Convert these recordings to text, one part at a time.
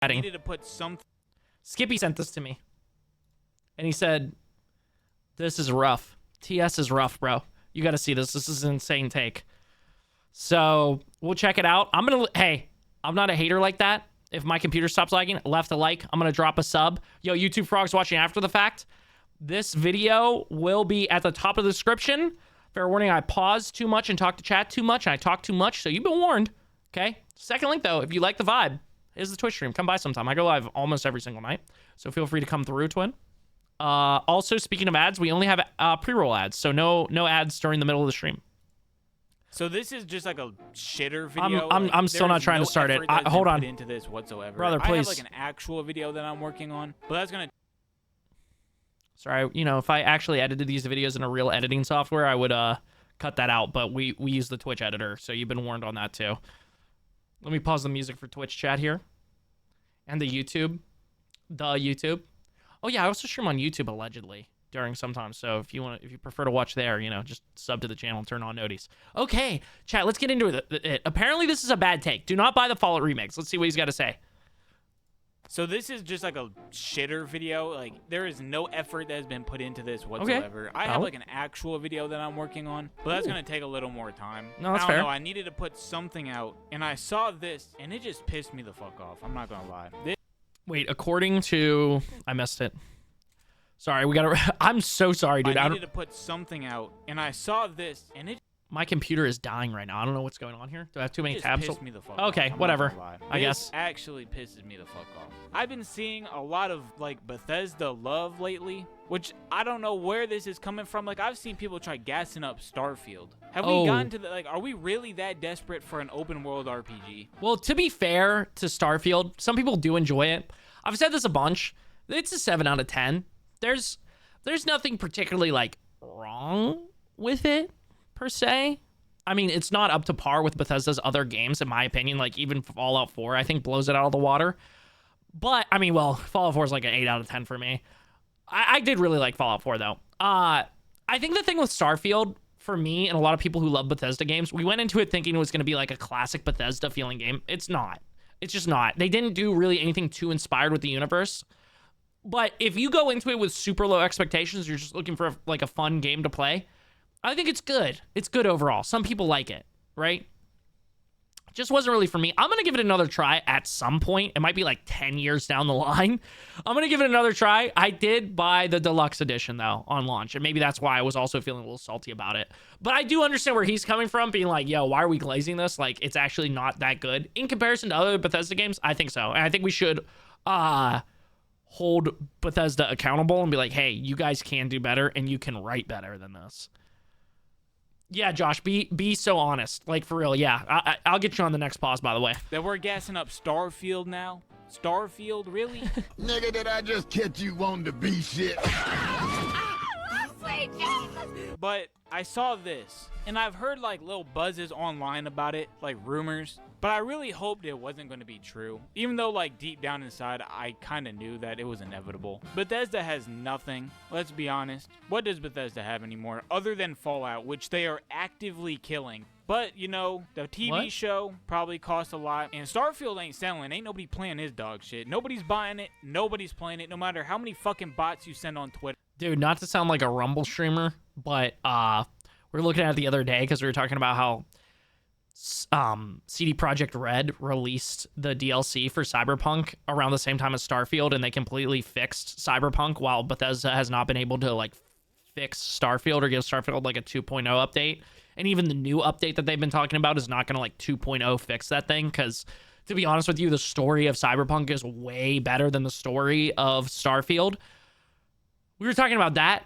needed to put some. Skippy sent this to me, and he said, "This is rough. TS is rough, bro. You got to see this. This is an insane take." So we'll check it out. Hey, I'm not a hater like that. If my computer stops lagging, left a like. I'm gonna drop a sub. Yo, YouTube frogs watching after the fact. This video will be at the top of the description. Fair warning, I pause too much and talk to chat too much, and I talk too much, so you've been warned. Okay. Second link though, if you like the vibe, is the Twitch stream. Come by sometime. I go live almost every single night, so feel free to come through, twin. Also, speaking of ads, we only have pre-roll ads, so no ads during the middle of the stream. So this is just like a shitter video. I'm still not trying to start it. Hold on. Into this whatsoever, brother. Please. I have like an actual video that I'm working on, but that's gonna. Sorry, you know, if I actually edited these videos in a real editing software, I would cut that out. But we use the Twitch editor, so you've been warned on that too. Let me pause the music for Twitch chat here, and the YouTube. Oh yeah, I also stream on YouTube allegedly during sometimes. So if you prefer to watch there, you know, just sub to the channel and turn on noties. Okay, chat, let's get into it. Apparently this is a bad take. Do not buy the Fallout remakes. Let's see what he's got to say. So this is just like a shitter video. Like, there is no effort that has been put into this whatsoever. Okay. I have like an actual video that I'm working on, but that's going to take a little more time. No, that's fair. I needed to put something out, and I saw this, and it just pissed me the fuck off. I'm not going to lie. Wait, according to... I missed it. Sorry, we got to... I'm so sorry, dude. I needed to put something out, and I saw this, and it... My computer is dying right now. I don't know what's going on here. Do I have too many tabs? Pissed me the fuck okay, off. Whatever. I guess. Actually pisses me the fuck off. I've been seeing a lot of like Bethesda love lately, which I don't know where this is coming from. Like, I've seen people try gassing up Starfield. Have we gotten to the, like, are we really that desperate for an open world RPG? Well, to be fair to Starfield, some people do enjoy it. I've said this a bunch. It's a 7 out of 10. There's nothing particularly like wrong with it, per se. I mean, it's not up to par with Bethesda's other games, in my opinion. Like, even Fallout 4, I think, blows it out of the water. But, I mean, well, Fallout 4 is like an 8 out of 10 for me. I did really like Fallout 4, though. I think the thing with Starfield, for me, and a lot of people who love Bethesda games, we went into it thinking it was going to be like a classic Bethesda feeling game. It's not. It's just not. They didn't do really anything too inspired with the universe. But if you go into it with super low expectations, you're just looking for like a fun game to play, I think it's good. It's good overall. Some people like it, right? Just wasn't really for me. I'm going to give it another try at some point. It might be like 10 years down the line. I'm going to give it another try. I did buy the deluxe edition, though, on launch. And maybe that's why I was also feeling a little salty about it. But I do understand where he's coming from, being like, yo, why are we glazing this? Like, it's actually not that good. In comparison to other Bethesda games, I think so. And I think we should hold Bethesda accountable and be like, hey, you guys can do better and you can write better than this. Yeah, Josh, be so honest. Like, for real, yeah. I'll get you on the next pause, by the way. That we're gassing up Starfield now? Starfield, really? Nigga, did I just catch you wanting to be shit? But I saw this, and I've heard, like, little buzzes online about it, like rumors. But I really hoped it wasn't going to be true. Even though, like, deep down inside, I kind of knew that it was inevitable. Bethesda has nothing. Let's be honest. What does Bethesda have anymore other than Fallout, which they are actively killing? But, you know, the TV show probably cost a lot. And Starfield ain't selling. Ain't nobody playing his dog shit. Nobody's buying it. Nobody's playing it, no matter how many fucking bots you send on Twitter. Dude, not to sound like a Rumble streamer, but we were looking at it the other day because we were talking about how CD Projekt Red released the DLC for Cyberpunk around the same time as Starfield, and they completely fixed Cyberpunk, while Bethesda has not been able to like fix Starfield or give Starfield like a 2.0 update. And even the new update that they've been talking about is not going to like 2.0 fix that thing, because to be honest with you, the story of Cyberpunk is way better than the story of Starfield. We were talking about that.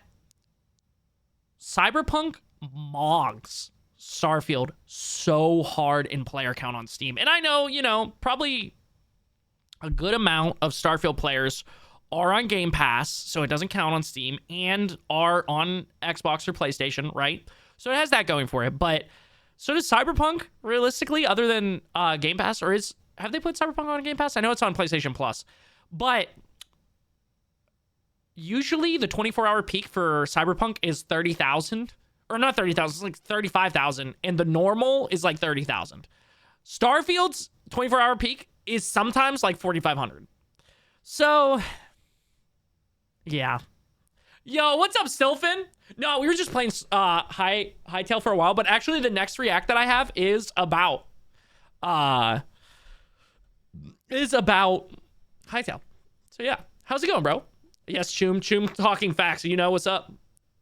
Cyberpunk mogs Starfield so hard in player count on Steam. And I know, you know, probably a good amount of Starfield players are on Game Pass, so it doesn't count on Steam, and are on Xbox or PlayStation, right? So it has that going for it. But so does Cyberpunk, realistically, other than Game Pass? Or have they put Cyberpunk on Game Pass? I know it's on PlayStation Plus. But usually the 24-hour peak for Cyberpunk is 30,000. Or not 30,000, it's like 35,000. And the normal is like 30,000. Starfield's 24-hour peak is sometimes like 4,500. So, yeah. Yo, what's up, Stilfin? No, we were just playing Hightail for a while, but actually the next react that I have is about Hightail. So yeah, how's it going, bro? Yes, Choom talking facts. You know what's up?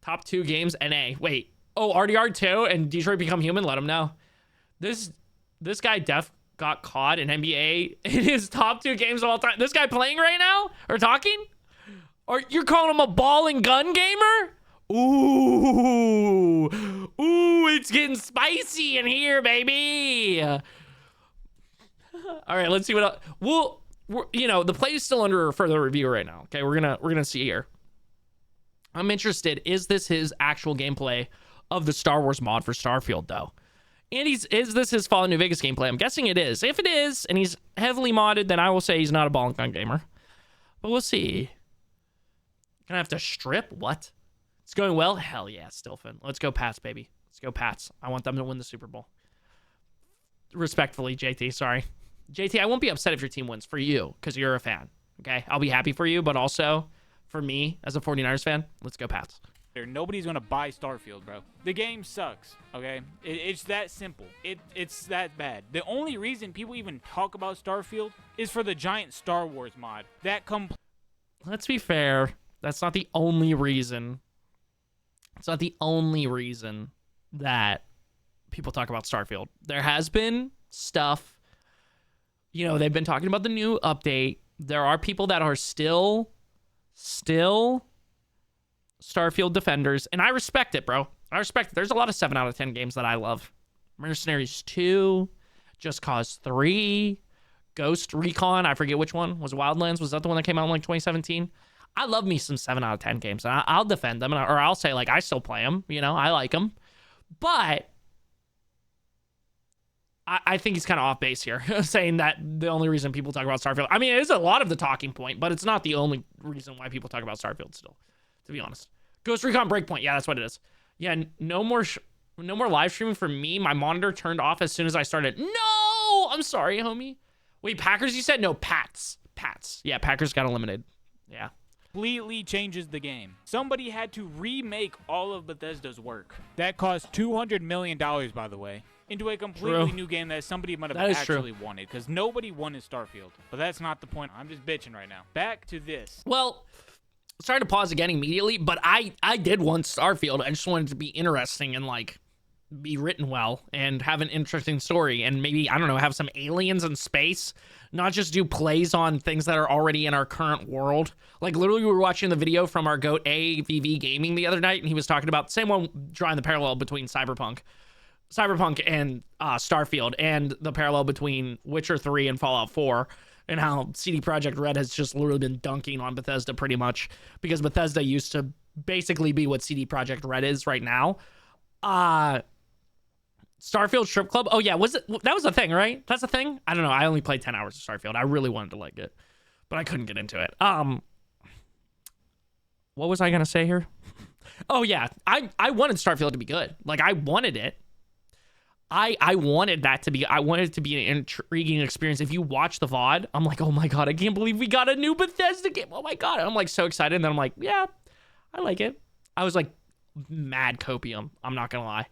Top 2 games, NA. Wait. Oh, RDR 2 and Detroit Become Human. Let him know. This guy got caught in NBA in his top 2 games of all time. This guy playing right now or talking? Or you're calling him a ball and gun gamer? Ooh, it's getting spicy in here, baby. All right, let's see what else. The play is still under further review right now. Okay, we're gonna see here. I'm interested. Is this his actual gameplay of the Star Wars mod for Starfield, though? And is this his Fallout New Vegas gameplay? I'm guessing it is. If it is, and he's heavily modded, then I will say he's not a ball and gun gamer. But we'll see. Gonna have to strip? What? It's going well? Hell yeah, Stilfin. Let's go Pats, baby. Let's go Pats. I want them to win the Super Bowl. Respectfully, JT, sorry. JT, I won't be upset if your team wins for you, because you're a fan. Okay? I'll be happy for you, but also for me, as a 49ers fan, let's go Pats. Nobody's gonna buy Starfield, bro. The game sucks, okay? It's that simple. It's that bad. The only reason people even talk about Starfield is for the giant Star Wars mod. Let's be fair. That's not the only reason. It's not the only reason that people talk about Starfield. There has been stuff. They've been talking about the new update. There are people that are still Starfield defenders, and I respect it, bro. I respect it. There's a lot of 7 out of 10 games that I love. Mercenaries 2, Just Cause 3, Ghost Recon, I forget which one. Was Wildlands? Was that the one that came out in like 2017? I love me some 7 out of 10 games, and I'll defend them, or I'll say, like, I still play them. I like them. But I think he's kind of off base here, saying that the only reason people talk about Starfield. I mean, it is a lot of the talking point, but it's not the only reason why people talk about Starfield still, to be honest. Ghost Recon Breakpoint. Yeah, that's what it is. Yeah, no more live streaming for me. My monitor turned off as soon as I started. No! I'm sorry, homie. Wait, Packers, you said? No, Pats. Yeah, Packers got eliminated. Yeah. Completely changes the game. Somebody had to remake all of Bethesda's work. That cost $200 million, by the way, into a completely new game that somebody might have actually wanted, because nobody wanted Starfield. But that's not the point. I'm just bitching right now. Back to this. Well, sorry to pause again immediately, but I did want Starfield. I just wanted it to be interesting and, like, be written well and have an interesting story and maybe, I don't know, have some aliens in space, not just do plays on things that are already in our current world. Like, literally, we were watching the video from our GOAT AVV Gaming the other night, and he was talking about the same one, drawing the parallel between Cyberpunk and Starfield, and the parallel between Witcher 3 and Fallout 4, and how CD Projekt Red has just literally been dunking on Bethesda pretty much, because Bethesda used to basically be what CD Projekt Red is right now. Starfield Strip Club. Oh yeah, that was a thing, right? That's a thing. I don't know. I only played 10 hours of Starfield. I really wanted to like it, but I couldn't get into it. What was I gonna say here? Oh yeah, I wanted Starfield to be good. Like, I wanted it. I wanted that to be. I wanted it to be an intriguing experience. If you watch the VOD, I'm like, oh my god, I can't believe we got a new Bethesda game. Oh my god, I'm like so excited. And then I'm like, yeah, I like it. I was like mad copium. I'm not gonna lie.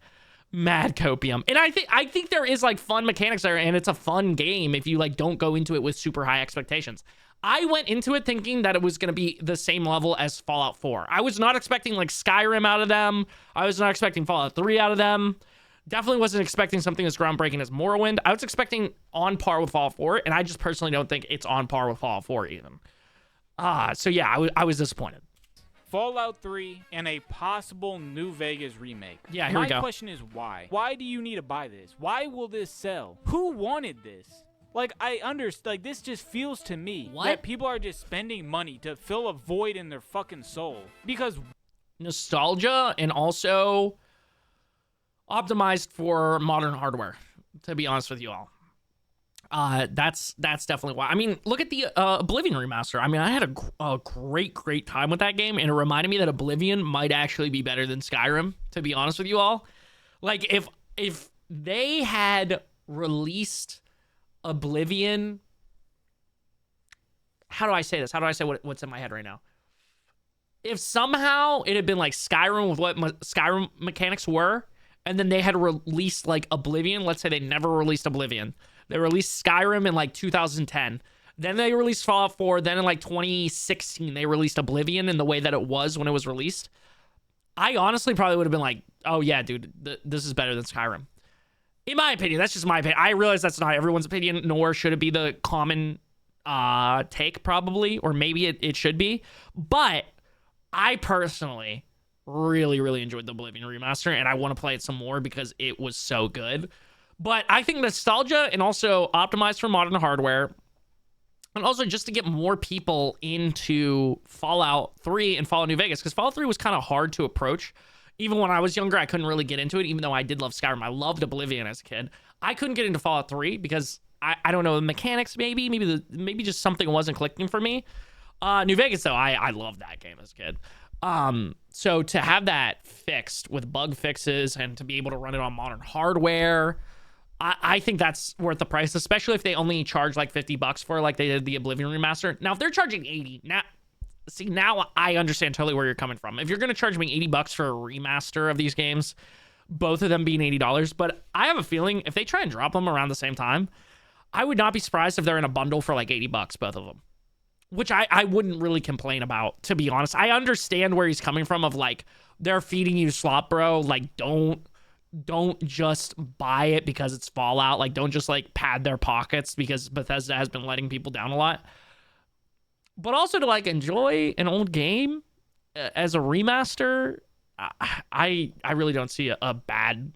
Mad copium. And I think there is like fun mechanics there, and it's a fun game if you like don't go into it with super high expectations. I went into it thinking that it was going to be the same level as Fallout 4. I was not expecting like Skyrim out of them. I was not expecting Fallout 3 out of them. Definitely wasn't expecting something as groundbreaking as Morrowind. I was expecting on par with Fallout 4, and I just personally don't think it's on par with Fallout 4 even. So yeah, I was disappointed. Fallout 3 and a possible New Vegas remake. Yeah, here we go. My question is why? Why do you need to buy this? Why will this sell? Who wanted this? Like, I understand, like, this just feels to me that people are just spending money to fill a void in their fucking soul. Because nostalgia, and also optimized for modern hardware, to be honest with you all. That's definitely why. I mean, look at the Oblivion remaster. I mean, I had a great time with that game, and it reminded me that Oblivion might actually be better than Skyrim, to be honest with you all. Like, if they had released Oblivion how do I say this? How do I say what's in my head right now? If somehow it had been like Skyrim with what Skyrim mechanics were, and then they had released like Oblivion, let's say they never released Oblivion. They released Skyrim in like 2010. Then they released Fallout 4. Then in like 2016, they released Oblivion in the way that it was when it was released. I honestly probably would have been like, oh yeah, dude, this is better than Skyrim. In my opinion, that's just my opinion. I realize that's not everyone's opinion, nor should it be the common take probably, or maybe it should be. But I personally really, really enjoyed the Oblivion remaster, and I want to play it some more because it was so good. But I think nostalgia and also optimized for modern hardware, and also just to get more people into Fallout 3 and Fallout New Vegas, because Fallout 3 was kind of hard to approach. Even when I was younger, I couldn't really get into it, even though I did love Skyrim. I loved Oblivion as a kid. I couldn't get into Fallout 3 because I don't know, the mechanics maybe just something wasn't clicking for me. New Vegas, though, I loved that game as a kid. So to have that fixed with bug fixes and to be able to run it on modern hardware, I think that's worth the price, especially if they only charge like $50 for it, like they did the Oblivion remaster. Now, if they're charging $80, now I understand totally where you're coming from. If you're going to charge me $80 for a remaster of these games, both of them being $80, but I have a feeling if they try and drop them around the same time, I would not be surprised if they're in a bundle for like $80, both of them. Which I wouldn't really complain about, to be honest. I understand where he's coming from of like, they're feeding you slop, bro. Like, don't just buy it because it's Fallout. Like, don't just like pad their pockets because Bethesda has been letting people down a lot. But also to like enjoy an old game as a remaster, I really don't see a bad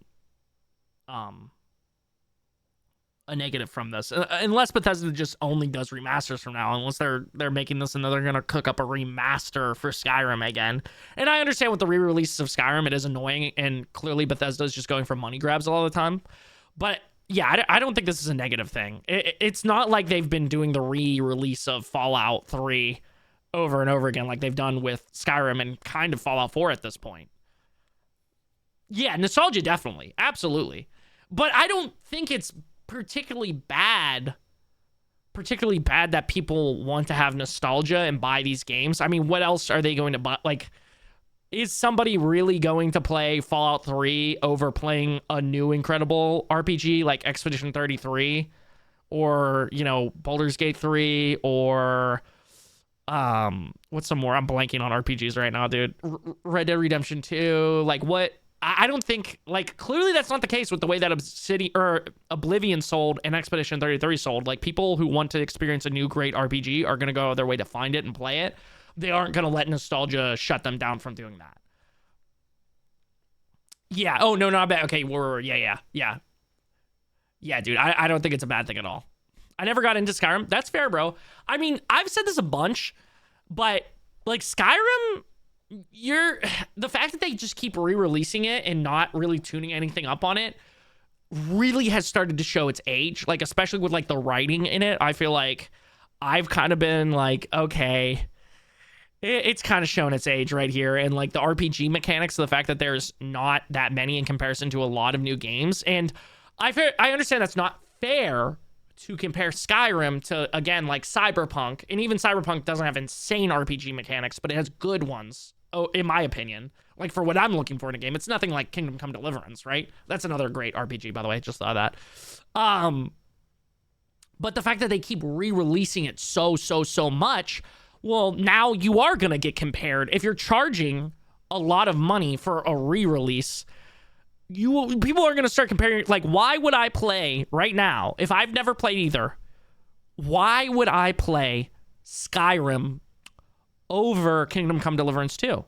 a negative from this, unless Bethesda just only does remasters from now, unless they're making this and then they're gonna cook up a remaster for Skyrim again. And I understand with the re-releases of Skyrim, it is annoying, and clearly Bethesda is just going for money grabs a lot of the time. But yeah, I don't think this is a negative thing. It's not like they've been doing the re-release of Fallout 3 over and over again like they've done with Skyrim and kind of Fallout 4 at this point. Yeah, nostalgia, definitely. Absolutely. But I don't think it's particularly bad that people want to have nostalgia and buy these games. I mean, what else are they going to buy? Like, is somebody really going to play Fallout 3 over playing a new incredible RPG like Expedition 33 or, you know, Baldur's Gate 3 or what's some more? I'm blanking on RPGs right now, dude. Red Dead Redemption 2. Like, what? I don't think, like, clearly that's not the case with the way that Oblivion sold and Expedition 33 sold. Like, people who want to experience a new great RPG are going to go their way to find it and play it. They aren't going to let nostalgia shut them down from doing that. Yeah. Oh, no, not bad. Okay. Yeah. Yeah, dude. I don't think it's a bad thing at all. I never got into Skyrim. That's fair, bro. I mean, I've said this a bunch, but, like, Skyrim, the fact that they just keep re-releasing it and not really tuning anything up on it really has started to show its age, like especially with like the writing in it. I feel like I've kind of been like, okay, it's kind of shown its age right here. And like the RPG mechanics, the fact that there's not that many in comparison to a lot of new games, and I understand that's not fair to compare Skyrim to, again, like Cyberpunk, and even Cyberpunk doesn't have insane RPG mechanics, but it has good ones. Oh, in my opinion, like for what I'm looking for in a game. It's nothing like Kingdom Come Deliverance, right? That's another great RPG, by the way. Just thought of that. But the fact that they keep re-releasing it so much, well, now you are going to get compared. If you're charging a lot of money for a re-release, people are going to start comparing. Like, why would I play right now, if I've never played either, why would I play Skyrim over Kingdom Come Deliverance 2?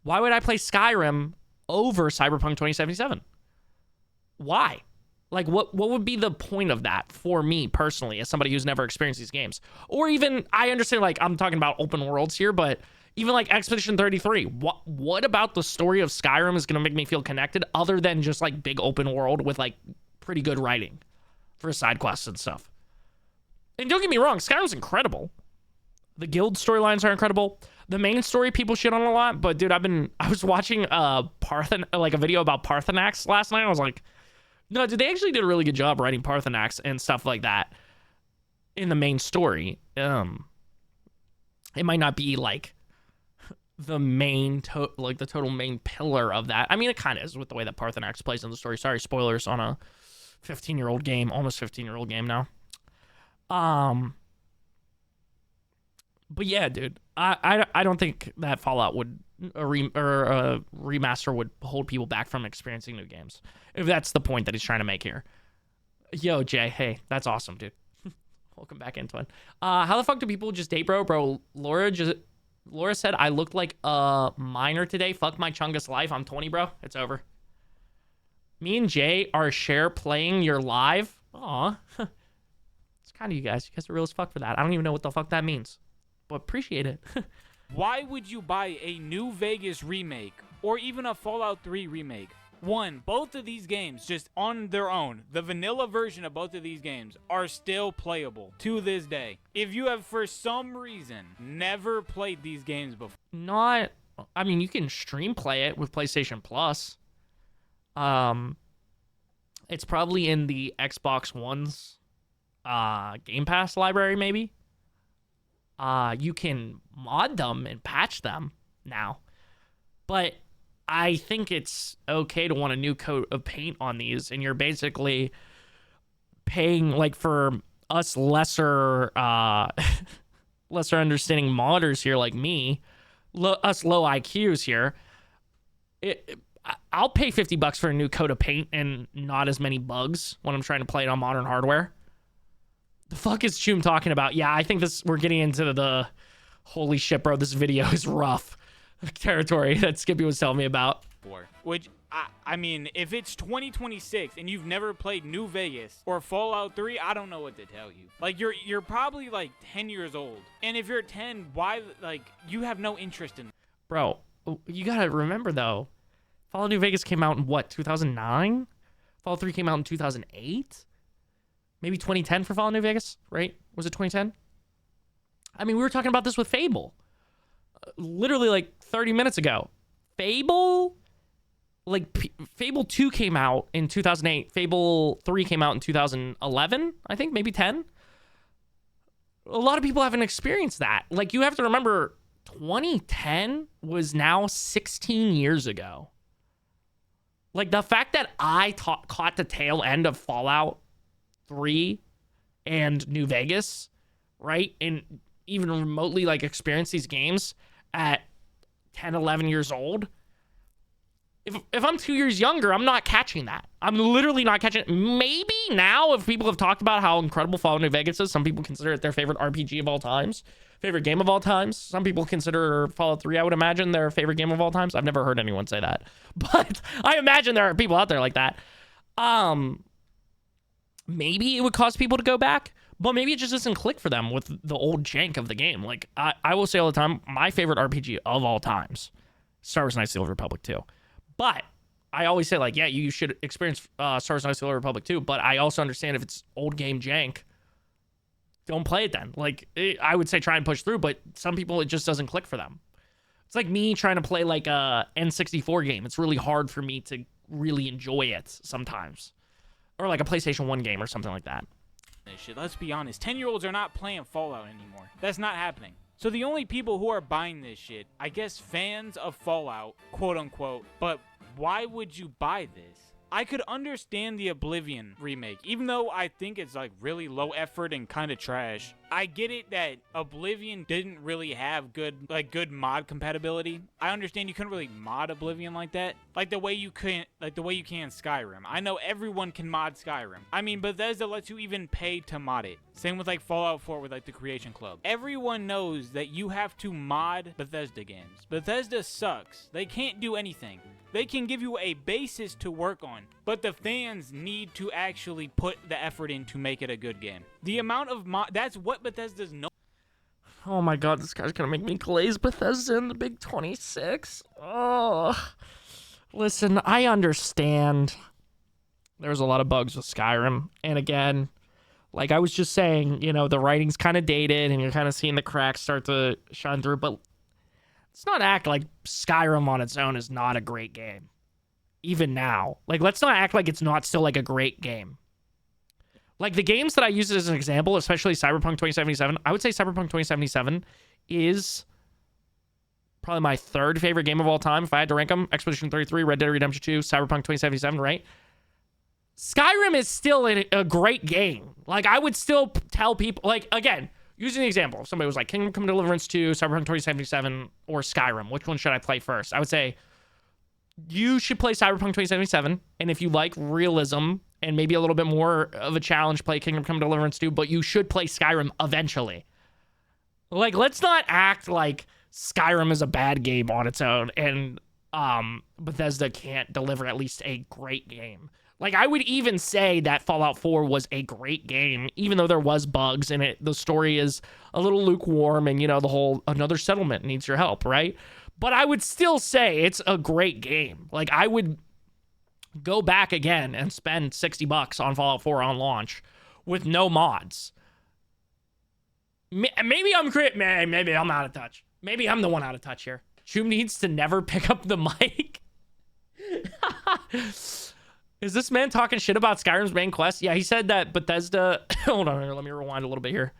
Why would I play Skyrim over Cyberpunk 2077? Why? Like, what would be the point of that for me personally, as somebody who's never experienced these games? Or even, I understand, like, I'm talking about open worlds here, but even like Expedition 33, what about the story of Skyrim is going to make me feel connected other than just like big open world with like pretty good writing for side quests and stuff? And don't get me wrong, Skyrim's incredible. The guild storylines are incredible. The main story people shit on a lot, but dude, I was watching a video about Parthenax last night. I was like, no, dude, they actually did a really good job writing Parthenax and stuff like that in the main story. It might not be like the main the total main pillar of that. I mean, it kind of is with the way that Parthenax plays in the story. Sorry, spoilers on a 15-year-old game, almost 15-year-old game now. But yeah, dude, I don't think that Fallout would a remaster would hold people back from experiencing new games, if that's the point that he's trying to make here. Yo, Jay, hey, that's awesome, dude. Welcome back, Antoine. How the fuck do people just date, bro? Laura said I looked like a minor today. Fuck my Chungus life. I'm 20, bro. It's over. Me and Jay are share playing your live. Aw. It's kind of you guys. You guys are real as fuck for that. I don't even know what the fuck that means, but appreciate it. Why would you buy a New Vegas remake or even a Fallout 3 remake? One, both of these games, just on their own, the vanilla version of both of these games are still playable to this day. If you have, for some reason, never played these games before. I mean, you can stream play it with PlayStation Plus. It's probably in the Xbox One's Game Pass library, maybe. You can mod them and patch them now. But I think it's okay to want a new coat of paint on these, and you're basically paying, like, for us lesser understanding modders here like me, us low IQs here. I'll pay $50 for a new coat of paint and not as many bugs when I'm trying to play it on modern hardware. The fuck is Choom talking about? Yeah, I think we're getting into the holy shit, bro, this video is rough territory that Skippy was telling me about. Which, I mean, if it's 2026 and you've never played New Vegas or Fallout 3, I don't know what to tell you. Like, you're probably, like, 10 years old. And if you're 10, why, like, you have no interest in... Bro, you gotta remember, though, Fallout New Vegas came out in, what, 2009? Fallout 3 came out in 2008? Maybe 2010 for Fallout New Vegas, right? Was it 2010? I mean, we were talking about this with Fable. Literally, like, 30 minutes ago. Fable... Like, Fable 2 came out in 2008. Fable 3 came out in 2011, I think, maybe 10. A lot of people haven't experienced that. Like, you have to remember, 2010 was now 16 years ago. Like, the fact that I caught the tail end of Fallout 3 and New Vegas, right? And even remotely, like, experienced these games at 10, 11 years old. If I'm 2 years younger, I'm not catching that. I'm literally not catching it. Maybe now, if people have talked about how incredible Fallout New Vegas is, some people consider it their favorite RPG of all times, favorite game of all times. Some people consider Fallout 3, I would imagine, their favorite game of all times. I've never heard anyone say that, but I imagine there are people out there like that. Maybe it would cause people to go back, but maybe it just doesn't click for them with the old jank of the game. Like, I will say all the time, my favorite RPG of all times, Star Wars Knights of the Old Republic 2. But I always say, like, yeah, you should experience Star Wars Knights of the Old Republic too. But I also understand if it's old game jank, don't play it then. Like, I would say try and push through, but some people, it just doesn't click for them. It's like me trying to play, like, a N64 game. It's really hard for me to really enjoy it sometimes. Or, like, a PlayStation 1 game or something like that. Shit, let's be honest. 10-year-olds are not playing Fallout anymore. That's not happening. So the only people who are buying this shit, I guess fans of Fallout, quote unquote, but why would you buy this? I could understand the Oblivion remake, even though I think it's like really low effort and kind of trash. I get it that Oblivion didn't really have good mod compatibility. I understand you couldn't really mod Oblivion like that, like the way you can Skyrim. I know everyone can mod Skyrim. I mean, Bethesda lets you even pay to mod it. Same with like Fallout 4 with like the Creation Club. Everyone knows that you have to mod Bethesda games. Bethesda sucks. They can't do anything. They can give you a basis to work on, but the fans need to actually put the effort in to make it a good game. The amount of that's what Bethesda's known. Oh my god, this guy's gonna make me glaze Bethesda in the Big 26. Oh, listen, I understand there's a lot of bugs with Skyrim, and again, like I was just saying, you know, the writing's kind of dated, and you're kind of seeing the cracks start to shine through, but let's not act like Skyrim on its own is not a great game. Even now. Like, let's not act like it's not still, like, a great game. Like, the games that I use as an example, especially Cyberpunk 2077, I would say Cyberpunk 2077 is probably my third favorite game of all time if I had to rank them. Expedition 33, Red Dead Redemption 2, Cyberpunk 2077, right? Skyrim is still a great game. Like, I would still tell people, like, again, using the example, if somebody was like, Kingdom Come Deliverance 2, Cyberpunk 2077, or Skyrim, which one should I play first? I would say you should play Cyberpunk 2077, and if you like realism and maybe a little bit more of a challenge, play Kingdom Come Deliverance 2, but you should play Skyrim eventually. Like, let's not act like Skyrim is a bad game on its own, and Bethesda can't deliver at least a great game. Like, I would even say that Fallout 4 was a great game, even though there was bugs in it. The story is a little lukewarm, and, you know, the whole another settlement needs your help, right? But I would still say it's a great game. Like, I would go back again and spend $60 on Fallout 4 on launch with no mods. Maybe I'm out of touch. Maybe I'm the one out of touch here. Choom needs to never pick up the mic. Is this man talking shit about Skyrim's main quest? Yeah, he said that Bethesda... Hold on here, let me rewind a little bit here.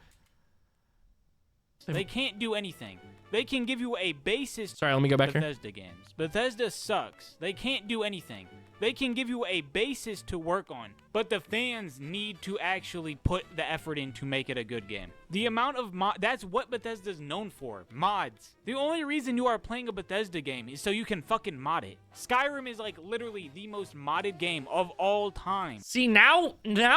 They can't do anything. They can give you a basis. Sorry, let me go back here. Bethesda games. Bethesda sucks. They can't do anything. They can give you a basis to work on, but the fans need to actually put the effort in to make it a good game. The amount of that's what Bethesda's known for, mods. The only reason you are playing a Bethesda game is so you can fucking mod it. Skyrim is like literally the most modded game of all time. See, now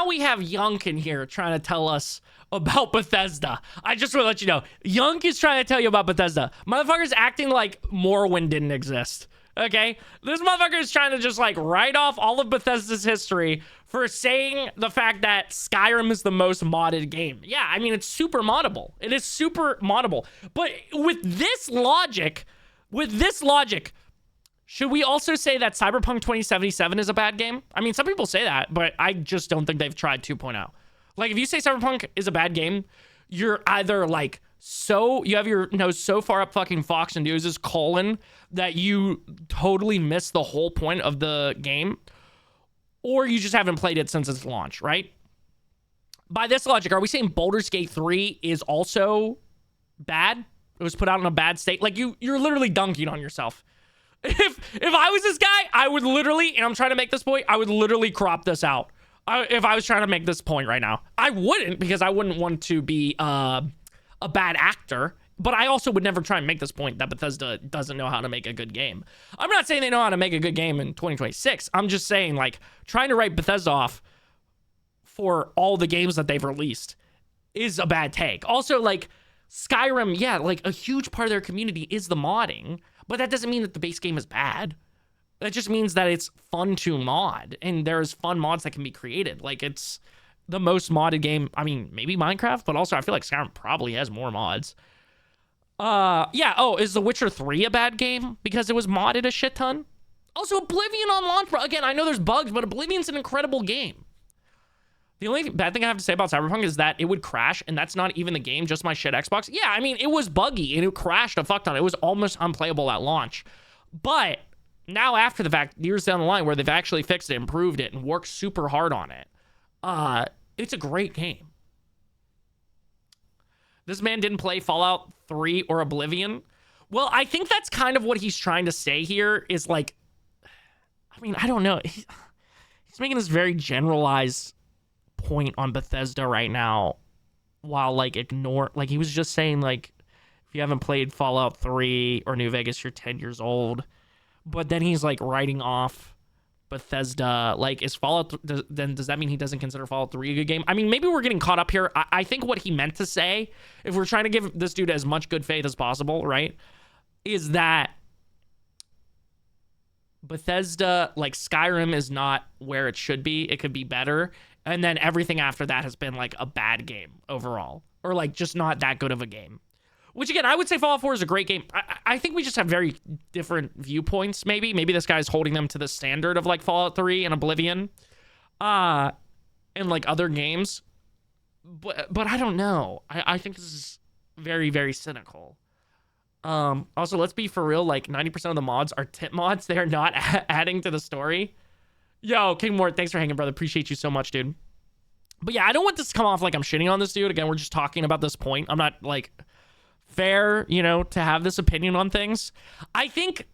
we have Yunk in here trying to tell us about Bethesda. I just want to let you know, Yunk is trying to tell you about Bethesda. Motherfucker's acting like Morrowind didn't exist. Okay, this motherfucker is trying to just like write off all of Bethesda's history for saying the fact that Skyrim is the most modded game. Yeah, I mean, it's super moddable. It is super moddable. But with this logic, should we also say that Cyberpunk 2077 is a bad game? I mean, some people say that, but I just don't think they've tried 2.0. Like, if you say Cyberpunk is a bad game, you're either like you have your nose so far up fucking Fox and News' colon that you totally miss the whole point of the game, or you just haven't played it since its launch, right? By this logic, are we saying Baldur's Gate 3 is also bad? It was put out in a bad state? Like, you're literally dunking on yourself. If I was this guy, I would literally, and I'm trying to make this point, I would literally crop this out. If I was trying to make this point right now. I wouldn't, because I wouldn't want to be a bad actor, but I also would never try and make this point that Bethesda doesn't know how to make a good game. I'm not saying they know how to make a good game in 2026. I'm just saying, like, trying to write Bethesda off for all the games that they've released is a bad take. Also, like, Skyrim, yeah, like, a huge part of their community is the modding, but that doesn't mean that the base game is bad. That just means that it's fun to mod, and there's fun mods that can be created. Like, it's the most modded game. I mean, maybe Minecraft, but also I feel like Skyrim probably has more mods. Yeah. Oh, is The Witcher 3 a bad game because it was modded a shit ton? Also, Oblivion on launch, again, I know there's bugs, but Oblivion's an incredible game. The only bad thing I have to say about Cyberpunk is that it would crash, and that's not even the game, just my shit Xbox. Yeah, I mean, it was buggy, and it crashed a fuck ton. It was almost unplayable at launch. But now, after the fact, years down the line, where they've actually fixed it, improved it, and worked super hard on it, it's a great game. This man didn't play Fallout 3 or Oblivion. Well, I think that's kind of what he's trying to say here is like, I mean, I don't know. He's making this very generalized point on Bethesda right now while like he was just saying like, if you haven't played Fallout 3 or New Vegas, you're 10 years old. But then he's like writing off Bethesda. Like, is Fallout then does that mean he doesn't consider Fallout 3 a good game? I mean, maybe we're getting caught up here. I think what he meant to say, if we're trying to give this dude as much good faith as possible, right, is that Bethesda, like, Skyrim is not where it should be. It could be better. And then everything after that has been like a bad game overall, or like just not that good of a game. Which, again, I would say Fallout 4 is a great game. I think we just have very different viewpoints, maybe. Maybe this guy's holding them to the standard of, like, Fallout 3 and Oblivion. And, like, other games. But I don't know. I think this is very, very cynical. Also, let's be for real. Like, 90% of the mods are tip mods. They are not adding to the story. Yo, King Mort, thanks for hanging, brother. Appreciate you so much, dude. But, yeah, I don't want this to come off like I'm shitting on this dude. Again, we're just talking about this point. I'm not, like, fair, you know, to have this opinion on things. I think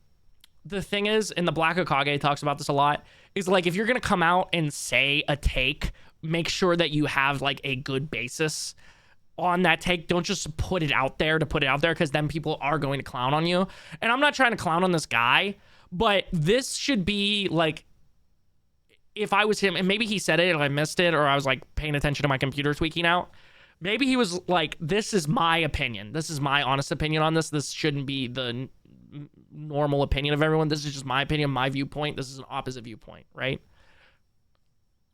the thing is, and the Black Okage talks about this a lot, is like, if you're going to come out and say a take, make sure that you have like a good basis on that take. Don't just put it out there to put it out there, because then people are going to clown on you. And I'm not trying to clown on this guy, but this should be like, if I was him, and maybe he said it and I missed it, or I was like paying attention to my computer tweaking out, maybe he was like, this is my opinion. This is my honest opinion on this. This shouldn't be the normal opinion of everyone. This is just my opinion, my viewpoint. This is an opposite viewpoint, right?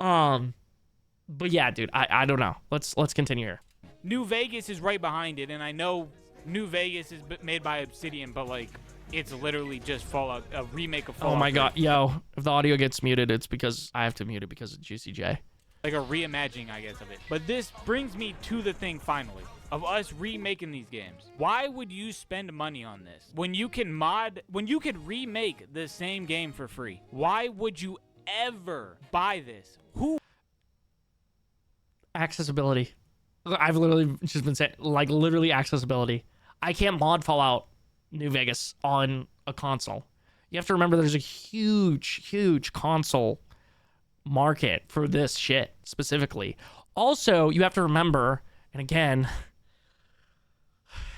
But yeah, dude, I don't know. Let's continue here. New Vegas is right behind it, and I know New Vegas is made by Obsidian, but like, it's literally just Fallout, a remake of Fallout. Oh my god, yo, if the audio gets muted, it's because I have to mute it because of Juicy J. Like a reimagining, I guess, of it. But this brings me to the thing, finally, of us remaking these games. Why would you spend money on this when you can remake the same game for free? Why would you ever buy this? Who? Accessibility. I've literally just been saying, like, literally accessibility. I can't mod Fallout New Vegas on a console. You have to remember there's a huge console market for this shit specifically. Also, you have to remember, and again,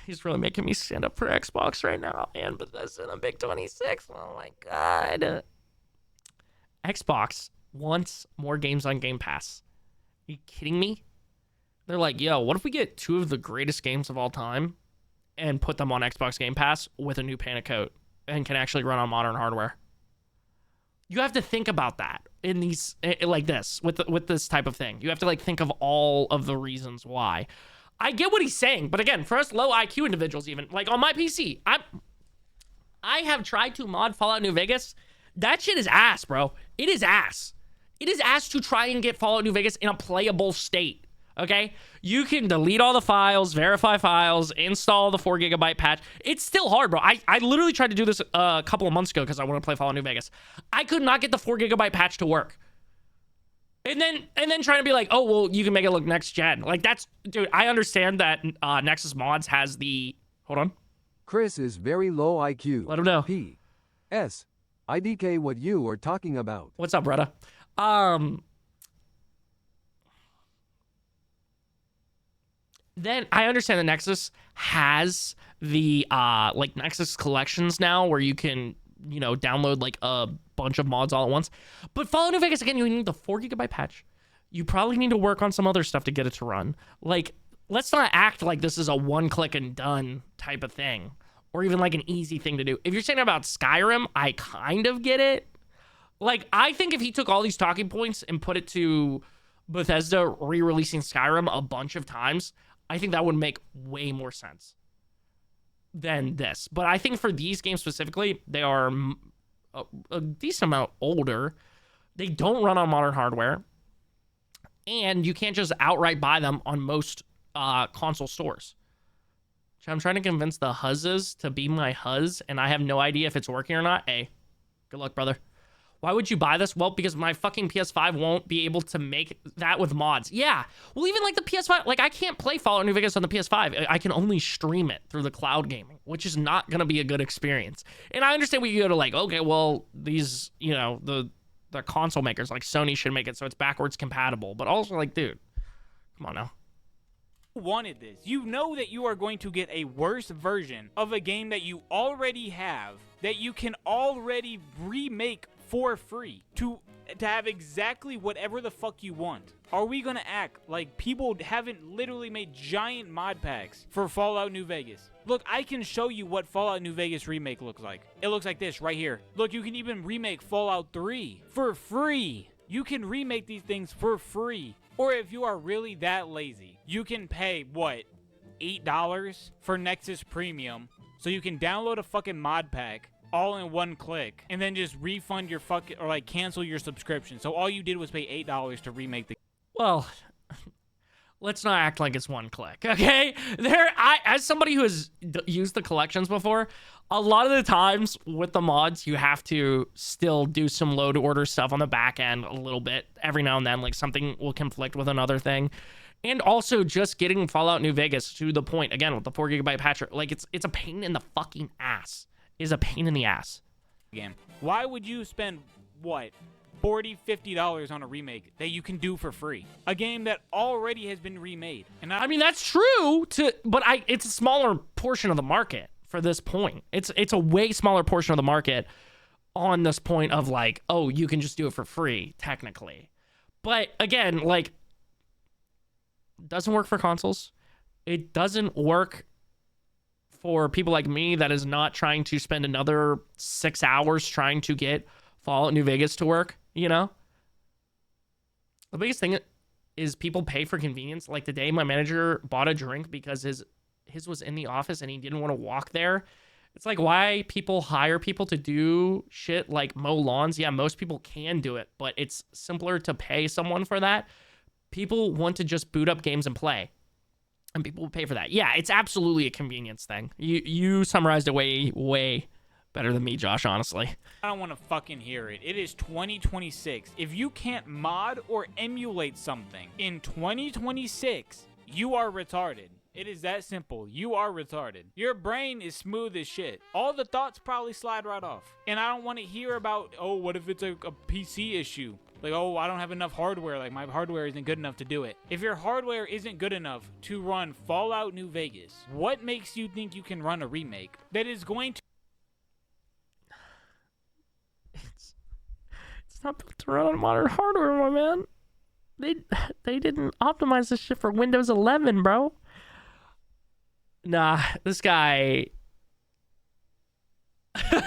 he's really making me stand up for Xbox right now, and Bethesda and a Big 26. Oh my god. Xbox wants more games on Game Pass. Are you kidding me? They're like, yo, what if we get 2 of the greatest games of all time and put them on Xbox Game Pass with a new paint coat and can actually run on modern hardware? You have to think about that in these, like this, with this type of thing. You have to like think of all of the reasons why. I get what he's saying, but again, for us low IQ individuals, even like on my PC, I have tried to mod Fallout New Vegas. That shit is ass, bro. It is ass. It is ass to try and get Fallout New Vegas in a playable state. Okay, you can delete all the files, verify files, install the 4 GB patch. It's still hard, bro. I literally tried to do this a couple of months ago because I want to play Fallout New Vegas. I could not get the 4 GB patch to work. And then trying to be like, oh, well, you can make it look next gen. Like, that's, dude, I understand that Nexus Mods has the, hold on. Chris is very low IQ. Let him know. P.S. IDK what you are talking about. What's up, brother? Then I understand that Nexus has the like Nexus collections now where you can, you know, download like a bunch of mods all at once. But Fallout New Vegas, again, you need the 4 GB patch. You probably need to work on some other stuff to get it to run. Like, let's not act like this is a one-click and done type of thing, or even like an easy thing to do. If you're saying about Skyrim, I kind of get it. Like, I think if he took all these talking points and put it to Bethesda re-releasing Skyrim a bunch of times, I think that would make way more sense than this. But I think for these games specifically, they are a decent amount older. They don't run on modern hardware. And you can't just outright buy them on most console stores. So I'm trying to convince the huzzes to be my huzz, and I have no idea if it's working or not. Hey, good luck, brother. Why would you buy this? Well, because my fucking PS5 won't be able to make that with mods. Yeah. Well, even like the PS5, like I can't play Fallout New Vegas on the PS5. I can only stream it through the cloud gaming, which is not going to be a good experience. And I understand we go to like, okay, well, these, you know, the console makers like Sony should make it so it's backwards compatible. But also like, dude, come on now. Wanted this. You know that you are going to get a worse version of a game that you already have, that you can already remake for free to have exactly whatever the fuck you want. Are we gonna act like people haven't literally made giant mod packs for Fallout New Vegas? Look, I can show you what Fallout New Vegas remake looks like. It looks like this right here. Look, you can even remake Fallout 3 for free. You can remake these things for free. Or if you are really that lazy, you can pay, what, $8 for Nexus Premium so you can download a fucking mod pack all in one click and then just refund your fucking, or like cancel your subscription. So all you did was pay $8 to remake the. Well, let's not act like it's one click, okay? As somebody who has used the collections before, a lot of the times with the mods, you have to still do some load order stuff on the back end a little bit every now and then. Like something will conflict with another thing. And also just getting Fallout New Vegas to the point, again, with the 4 GB patch, like it's a pain in the fucking ass. Is a pain in the ass. Game. Why would you spend, what, $40, $50 on a remake that you can do for free? A game that already has been remade. And I mean, that's true, but it's a smaller portion of the market for this point. It's a way smaller portion of the market on this point of like, oh, you can just do it for free, technically. But again, like, doesn't work for consoles. It doesn't work for people like me that is not trying to spend another 6 hours trying to get Fallout New Vegas to work, you know? The biggest thing is people pay for convenience. Like today, my manager bought a drink because his was in the office and he didn't want to walk there. It's like why people hire people to do shit like mow lawns. Yeah, most people can do it, but it's simpler to pay someone for that. People want to just boot up games and play, and people will pay for that. Yeah, it's absolutely a convenience thing. You summarized it way better than me, Josh, honestly. I don't want to fucking hear it. It is 2026. If you can't mod or emulate something in 2026, you are retarded. It is that simple. You are retarded. Your brain is smooth as shit. All the thoughts probably slide right off. And I don't want to hear about, oh, what if it's a PC issue? Like, oh, I don't have enough hardware. Like, my hardware isn't good enough to do it. If your hardware isn't good enough to run Fallout New Vegas, what makes you think you can run a remake that is going to... It's not built to run on modern hardware, my man. They didn't optimize this shit for Windows 11, bro. Nah, this guy...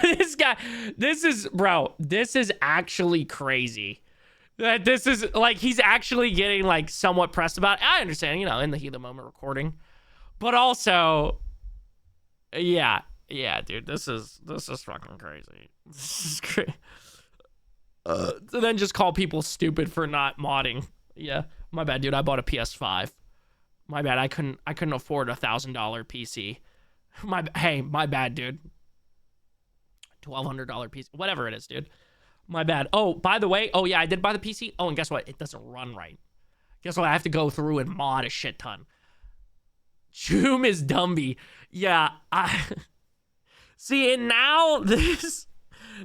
this is actually crazy. That this is, like, he's actually getting, like, somewhat pressed about it. I understand, you know, in the heat of the moment recording. But also, yeah, dude, this is fucking crazy. This is crazy. So then just call people stupid for not modding. Yeah, my bad, dude. I bought a PS5. My bad. I couldn't afford $1,000 PC. My bad, dude. $1,200 PC, whatever it is, dude. My bad. Oh, by the way, oh yeah, I did buy the PC. Oh, and guess what? It doesn't run right. Guess what? I have to go through and mod a shit ton. Choom is Dumby. Yeah, see, and now this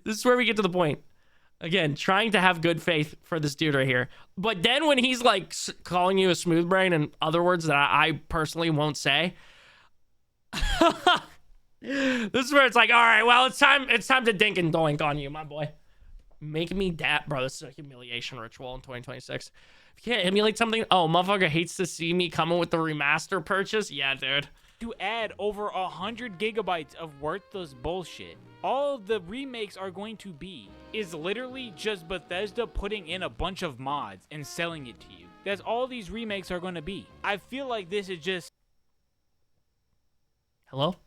is where we get to the point. Again, trying to have good faith for this dude right here. But then when he's like calling you a smooth brain and other words that I personally won't say. This is where it's like, all right, well, it's time to dink and doink on you, my boy. Make me dap, bro. This is a humiliation ritual in 2026. If you can't emulate something, oh, motherfucker hates to see me coming with the remaster purchase. Yeah, dude. To add over 100 gigabytes of worthless bullshit. All the remakes are going to be is literally just Bethesda putting in a bunch of mods and selling it to you. That's all these remakes are going to be. I feel like this is just... Hello?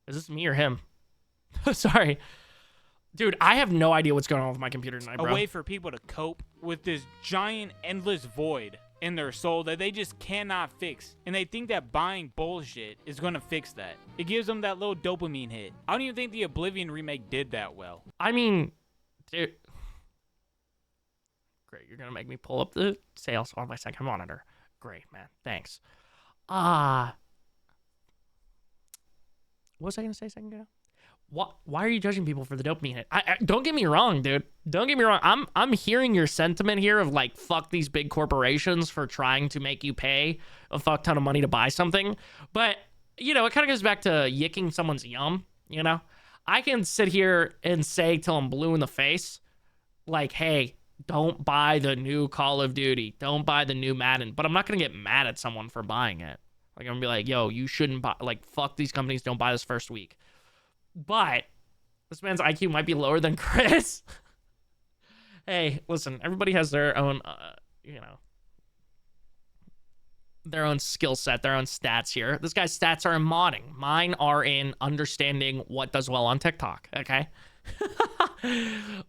Is this me or him? Sorry. Dude, I have no idea what's going on with my computer tonight, bro. A way for people to cope with this giant, endless void in their soul that they just cannot fix. And they think that buying bullshit is going to fix that. It gives them that little dopamine hit. I don't even think the Oblivion remake did that well. I mean, dude. Great, you're going to make me pull up the sales on my second monitor. Great, man. Thanks. What was I going to say a second ago? Why are you judging people for the dopamine hit? Don't get me wrong, dude. Don't get me wrong. I'm hearing your sentiment here of like, fuck these big corporations for trying to make you pay a fuck ton of money to buy something. But, you know, it kind of goes back to yicking someone's yum, you know? I can sit here and say till I'm blue in the face, like, hey, don't buy the new Call of Duty. Don't buy the new Madden. But I'm not going to get mad at someone for buying it. Like, I'm going to be like, yo, you shouldn't buy, like, fuck these companies. Don't buy this first week. But this man's IQ might be lower than Chris. Hey, listen, everybody has their own, you know, their own skill set, their own stats here. This guy's stats are in modding. Mine are in understanding what does well on TikTok, okay?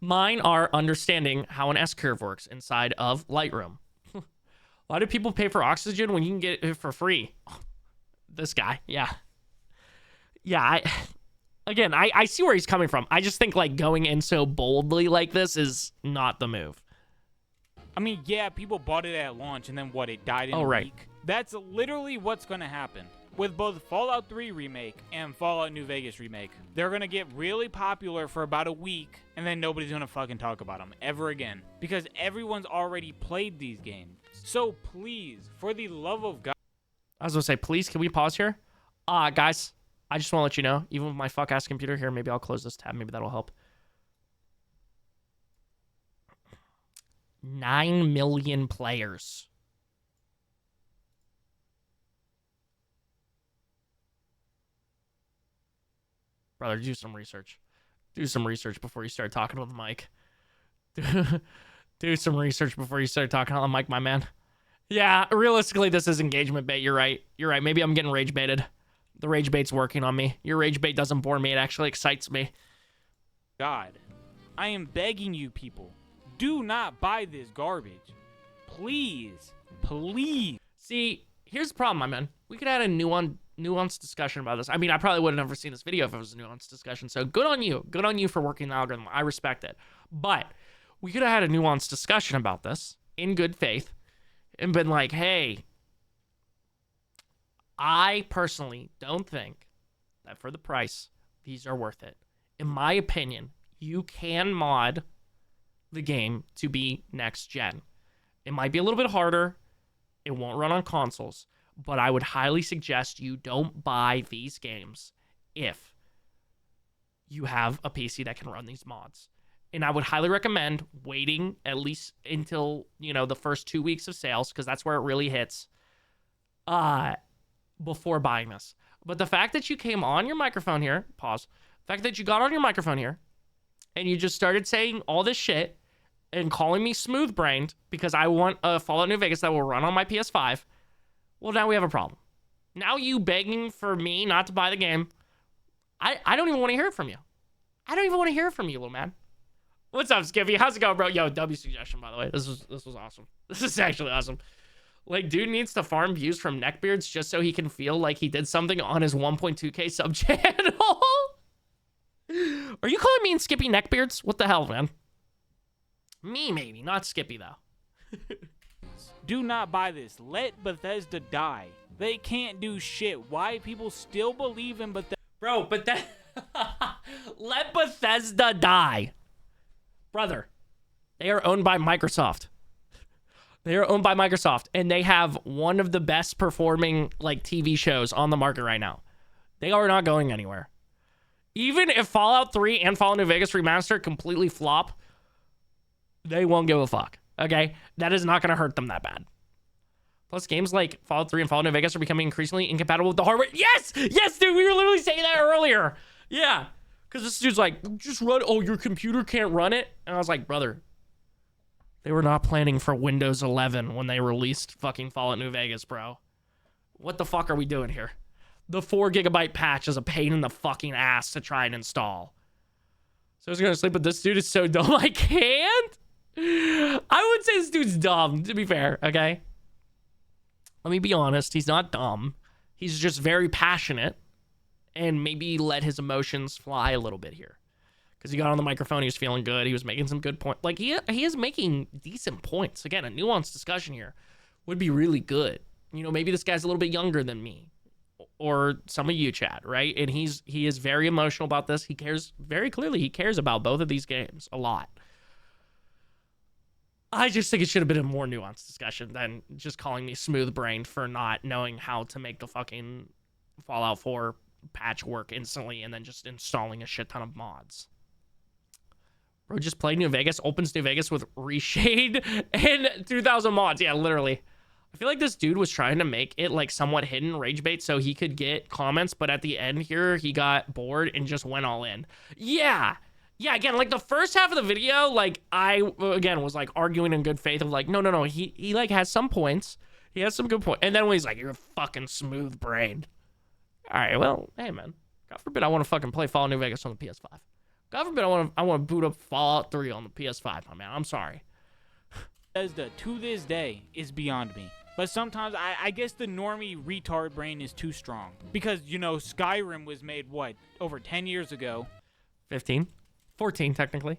Mine are understanding how an S-curve works inside of Lightroom. Why do people pay for oxygen when you can get it for free? This guy, yeah. Yeah, Again, I see where he's coming from. I just think, like, going in so boldly like this is not the move. I mean, yeah, people bought it at launch, and then what? It died in a week. That's literally what's going to happen with both Fallout 3 Remake and Fallout New Vegas Remake. They're going to get really popular for about a week, and then nobody's going to fucking talk about them ever again because everyone's already played these games. So please, for the love of God. I was going to say, please, can we pause here? Guys, I just want to let you know, even with my fuck-ass computer here, maybe I'll close this tab. Maybe that'll help. 9 million players. Brother, do some research. Do some research before you start talking on the mic. Do some research before you start talking on the mic, my man. Yeah, realistically, this is engagement bait. You're right. You're right. Maybe I'm getting rage baited. The rage bait's working on me. Your rage bait doesn't bore me. It actually excites me. God, I am begging you people. Do not buy this garbage. Please. Please. See, here's the problem, my man. We could have had a nuanced discussion about this. I mean, I probably would have never seen this video if it was a nuanced discussion. So good on you. Good on you for working the algorithm. I respect it. But we could have had a nuanced discussion about this in good faith and been like, hey, I personally don't think that for the price, these are worth it. In my opinion, you can mod the game to be next gen. It might be a little bit harder. It won't run on consoles, but I would highly suggest you don't buy these games if you have a PC that can run these mods. And I would highly recommend waiting at least until, you know, the first 2 weeks of sales, because that's where it really hits, before buying this. But the fact that you came on your microphone here, pause, the fact that you got on your microphone here and you just started saying all this shit and calling me smooth-brained because I want a Fallout New Vegas that will run on my PS5, well, now we have a problem. Now you begging for me not to buy the game, I don't even want to hear it from you. I don't even want to hear it from you, little man. What's up, Skippy? How's it going, bro? Yo, W suggestion, by the way. This was awesome. This is actually awesome. Like, dude needs to farm views from neckbeards just so he can feel like he did something on his 1.2K sub channel. Are you calling me and Skippy neckbeards? What the hell, man? Me, maybe. Not Skippy, though. Do not buy this. Let Bethesda die. They can't do shit. Why people still believe in Bethesda? Bro, but that... Let Bethesda die. Brother, they are owned by Microsoft. They are owned by Microsoft, and they have one of the best performing, like, TV shows on the market right now. They are not going anywhere. Even if Fallout 3 and Fallout New Vegas Remaster completely flop, they won't give a fuck, okay? That is not going to hurt them that bad. Plus, games like Fallout 3 and Fallout New Vegas are becoming increasingly incompatible with the hardware. Yes! Yes, dude, we were literally saying that earlier. Yeah, because this dude's like, just run, oh, your computer can't run it? And I was like, brother, they were not planning for Windows 11 when they released fucking Fallout New Vegas, bro. What the fuck are we doing here? The 4 GB patch is a pain in the fucking ass to try and install. So I was going to sleep, but this dude is so dumb, I can't. I would say this dude's dumb, to be fair, okay? Let me be honest. He's not dumb. He's just very passionate and maybe let his emotions fly a little bit here. Because he got on the microphone, he was feeling good. He was making some good points. Like, he is making decent points. Again, a nuanced discussion here would be really good. You know, maybe this guy's a little bit younger than me. Or some of you, Chad, right? And he is very emotional about this. He cares very clearly. He cares about both of these games a lot. I just think it should have been a more nuanced discussion than just calling me smooth-brained for not knowing how to make the fucking Fallout 4 patch work instantly and then just installing a shit ton of mods. Bro just played New Vegas, opens New Vegas with reshade and 2,000 mods. Yeah, literally. I feel like this dude was trying to make it like somewhat hidden rage bait so he could get comments, but at the end here, he got bored and just went all in. Yeah. Yeah, again, like the first half of the video, like I, again, was like arguing in good faith of like, no. He like has some points. He has some good points. And then when he's like, you're fucking smooth brained. All right, well, hey, man. God forbid I want to fucking play Fallout New Vegas on the PS5. God forbid I want to boot up Fallout 3 on the PS5, my man. I'm sorry. Bethesda, to this day, is beyond me. But sometimes I guess the normie retard brain is too strong. Because, you know, Skyrim was made, what, over 10 years ago? 15? 14, technically.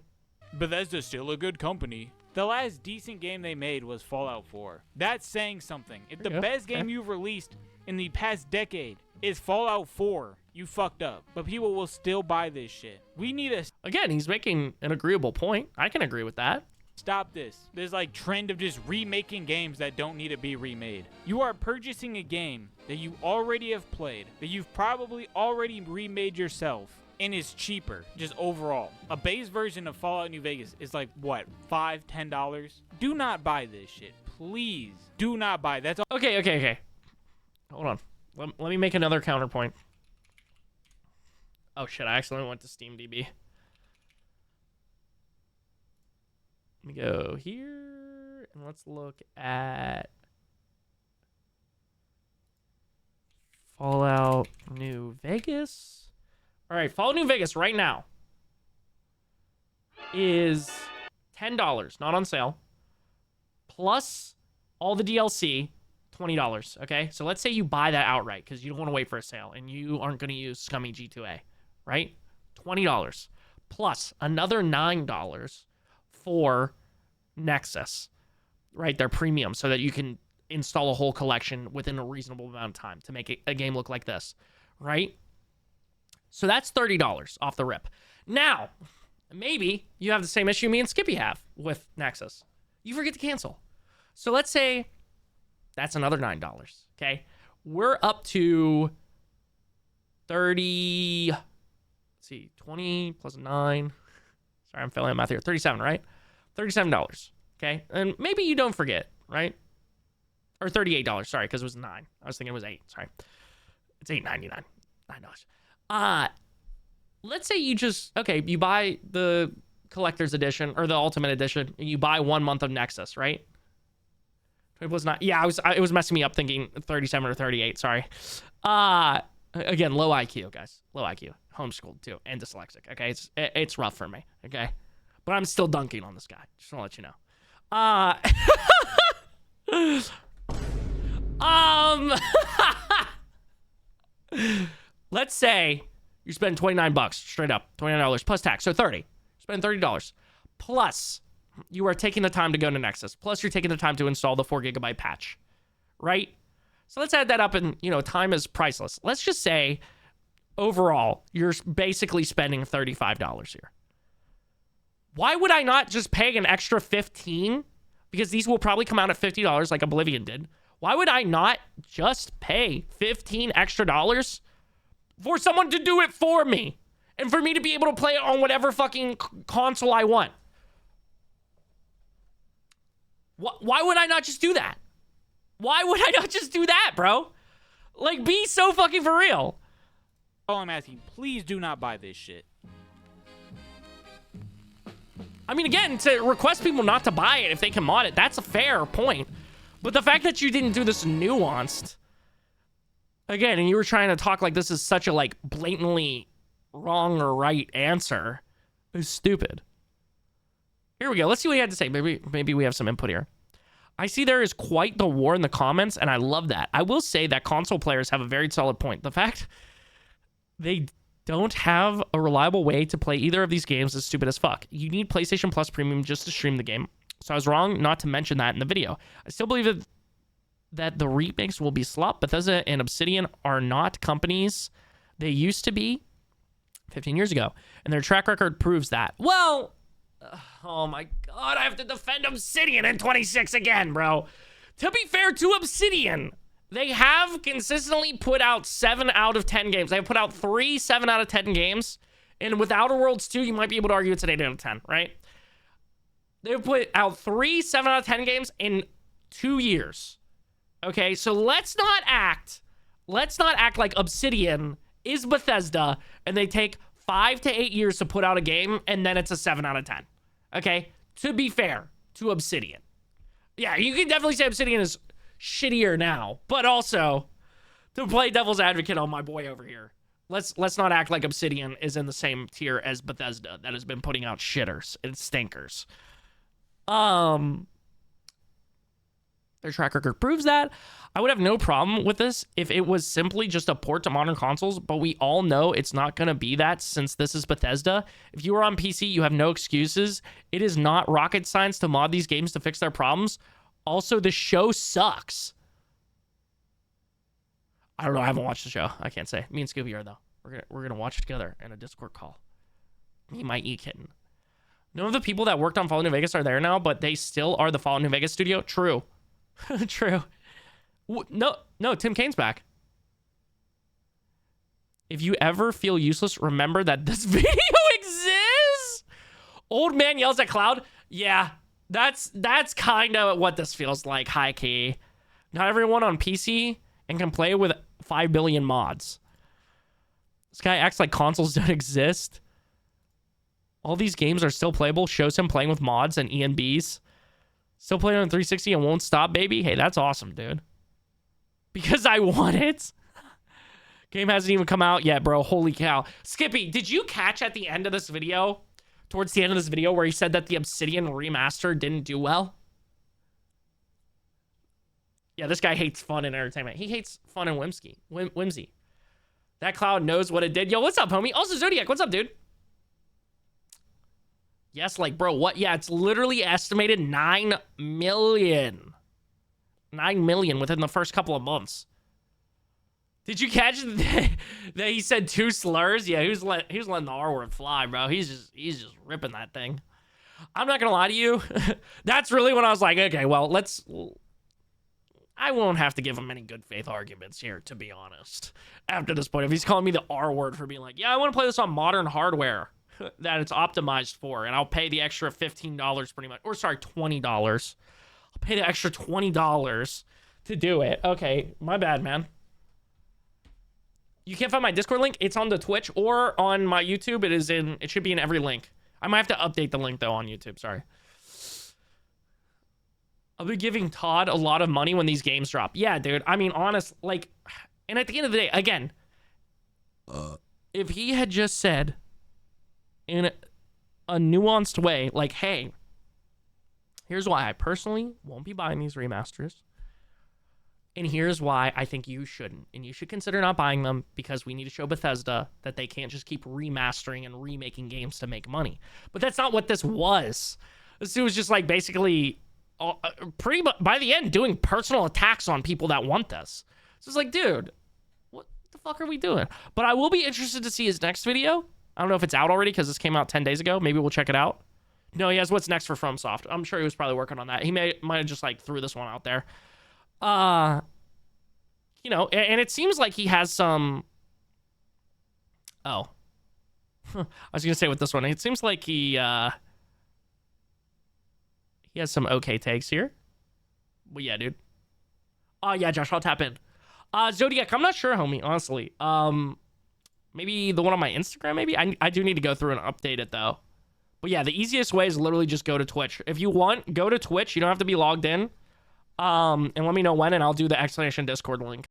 Bethesda's still a good company. The last decent game they made was Fallout 4. That's saying something. If the best game you've released in the past decade is Fallout 4, you fucked up. But people will still buy this shit. We need to Again, he's making an agreeable point. I can agree with that. stop this. There's like trend of just remaking games that don't need to be remade. You are purchasing a game that you already have played, that you've probably already remade yourself, and is cheaper, just overall. A base version of Fallout New Vegas is like, what, $5, $10? Do not buy this shit. Please, do not buy. That's all. Okay. Hold on. Let me make another counterpoint. Oh, shit, I accidentally went to SteamDB. Let me go here, and let's look at Fallout New Vegas. All right, Fallout New Vegas right now is $10, not on sale, plus all the DLC, $20, okay? So let's say you buy that outright because you don't want to wait for a sale and you aren't going to use Scummy G2A, right? $20, plus another $9 for Nexus, right? They're premium so that you can install a whole collection within a reasonable amount of time to make a game look like this, right? So that's $30 off the rip. Now, maybe you have the same issue me and Skippy have with Nexus. You forget to cancel. So let's say that's another $9, okay? We're up to 30, let's see, 20 plus 9. Sorry, I'm failing at math here. 37, right? $37, okay? And maybe you don't forget, right? Or $38, sorry, because it was 9. I was thinking it was 8, sorry. It's $8.99. $9. Let's say you just, okay, you buy the collector's edition or the ultimate edition, and you buy 1 month of Nexus, right? It was not, yeah, it was messing me up thinking 37 or 38, sorry. Again, low IQ, guys. Low IQ. Homeschooled, too, and dyslexic, okay? It's rough for me, okay? But I'm still dunking on this guy. Just want to let you know. Let's say you spend $29 straight up, $29 plus tax, so $30. Spend $30 plus you are taking the time to go to Nexus. Plus you're taking the time to install the 4 GB patch, right? So let's add that up, and time is priceless. Let's just say overall you're basically spending $35 here. Why would I not just pay an extra $15? Because these will probably come out at $50 like Oblivion did. Why would I not just pay $15 extra for someone to do it for me and for me to be able to play it on whatever fucking console I want? Why would I not just do that? Why would I not just do that, bro? Like, be so fucking for real. All I'm asking, please do not buy this shit. I mean, again, to request people not to buy it if they can mod it, that's a fair point. But the fact that you didn't do this nuanced, again, and you were trying to talk like this is such a, like, blatantly wrong or right answer, is stupid. Here we go. Let's see what he had to say. Maybe we have some input here. I see there is quite the war in the comments, and I love that. I will say that console players have a very solid point. The fact they don't have a reliable way to play either of these games is stupid as fuck. You need PlayStation Plus Premium just to stream the game. So I was wrong not to mention that in the video. I still believe that the remakes will be slop. Bethesda and Obsidian are not companies they used to be 15 years ago, and their track record proves that. Well, oh my god, I have to defend Obsidian in 26 again, bro. To be fair to Obsidian, they have consistently put out 7 out of 10 games. They have put out 3 7 out of 10 games. And with Outer Worlds 2, you might be able to argue it's an 8 out of 10, right? They've put out 3 7 out of 10 games in 2 years. Okay, so let's not act like Obsidian is Bethesda and they take 5 to 8 years to put out a game and then it's a 7 out of 10. Okay? To be fair to Obsidian. Yeah, you can definitely say Obsidian is shittier now, but also to play devil's advocate on my boy over here, let's not act like Obsidian is in the same tier as Bethesda that has been putting out shitters and stinkers. Their track record proves that. I would have no problem with this if it was simply just a port to modern consoles, but we all know it's not going to be that since this is Bethesda. If you are on PC, you have no excuses. It is not rocket science to mod these games to fix their problems. Also, the show sucks. I don't know. I haven't watched the show. I can't say. Me and Scooby are, though. We're gonna watch it together in a Discord call. Me, my e-kitten. None of the people that worked on Fallout New Vegas are there now, but they still are the Fallout New Vegas studio. True. True. No, Tim Kane's back. If you ever feel useless, remember that this video exists. Old man yells at cloud. Yeah, that's kind of what this feels like, high key. Not everyone on PC and can play with 5 billion mods. This guy acts like consoles don't exist. All these games are still playable. Shows him playing with mods and ENBs. Still playing on 360 and won't stop, baby. Hey, that's awesome, dude. Because I want it. Game hasn't even come out yet, bro. Holy cow. Skippy, did you catch at the end of this video, towards the end of this video, where he said that the Obsidian remaster didn't do well? Yeah, this guy hates fun and entertainment. He hates fun and whimsy. That cloud knows what it did. Yo, what's up, homie? Also, Zodiac, what's up, dude? Yes, like, bro, what? Yeah, it's literally estimated 9 million. 9 million within the first couple of months. Did you catch that he said 2 slurs? Yeah, he was letting the R word fly, bro. He's just ripping that thing. I'm not gonna lie to you. That's really when I was like, okay, well, I won't have to give him any good faith arguments here, to be honest. After this point, if he's calling me the R word for being like, yeah, I want to play this on modern hardware that it's optimized for, and I'll pay the extra $15 pretty much, or sorry, $20. I'll pay the extra $20 to do it. Okay, my bad, man. You can't find my Discord link. It's on the Twitch or on my YouTube. It should be in every link. I might have to update the link though on YouTube. Sorry. I'll be giving Todd a lot of money when these games drop. Yeah, dude. I mean, honest, like, and at the end of the day, again, if he had just said in a nuanced way, like, hey, here's why I personally won't be buying these remasters. And here's why I think you shouldn't. And you should consider not buying them because we need to show Bethesda that they can't just keep remastering and remaking games to make money. But that's not what this was. This was just like basically pretty much by the end doing personal attacks on people that want this. So it's like, dude, what the fuck are we doing? But I will be interested to see his next video. I don't know if it's out already because this came out 10 days ago. Maybe we'll check it out. No, he has what's next for FromSoft. I'm sure he was probably working on that. He might have just like threw this one out there. You know, and it seems like he has some. Oh, I was gonna say with this one, it seems like he has some okay takes here. But yeah, dude. Oh yeah, Josh, I'll tap in. Zodiac, I'm not sure, homie. Honestly, maybe the one on my Instagram. Maybe I do need to go through and update it though. But yeah, the easiest way is literally just go to Twitch. If you want, go to Twitch. You don't have to be logged in. And let me know when, and I'll do the explanation Discord link.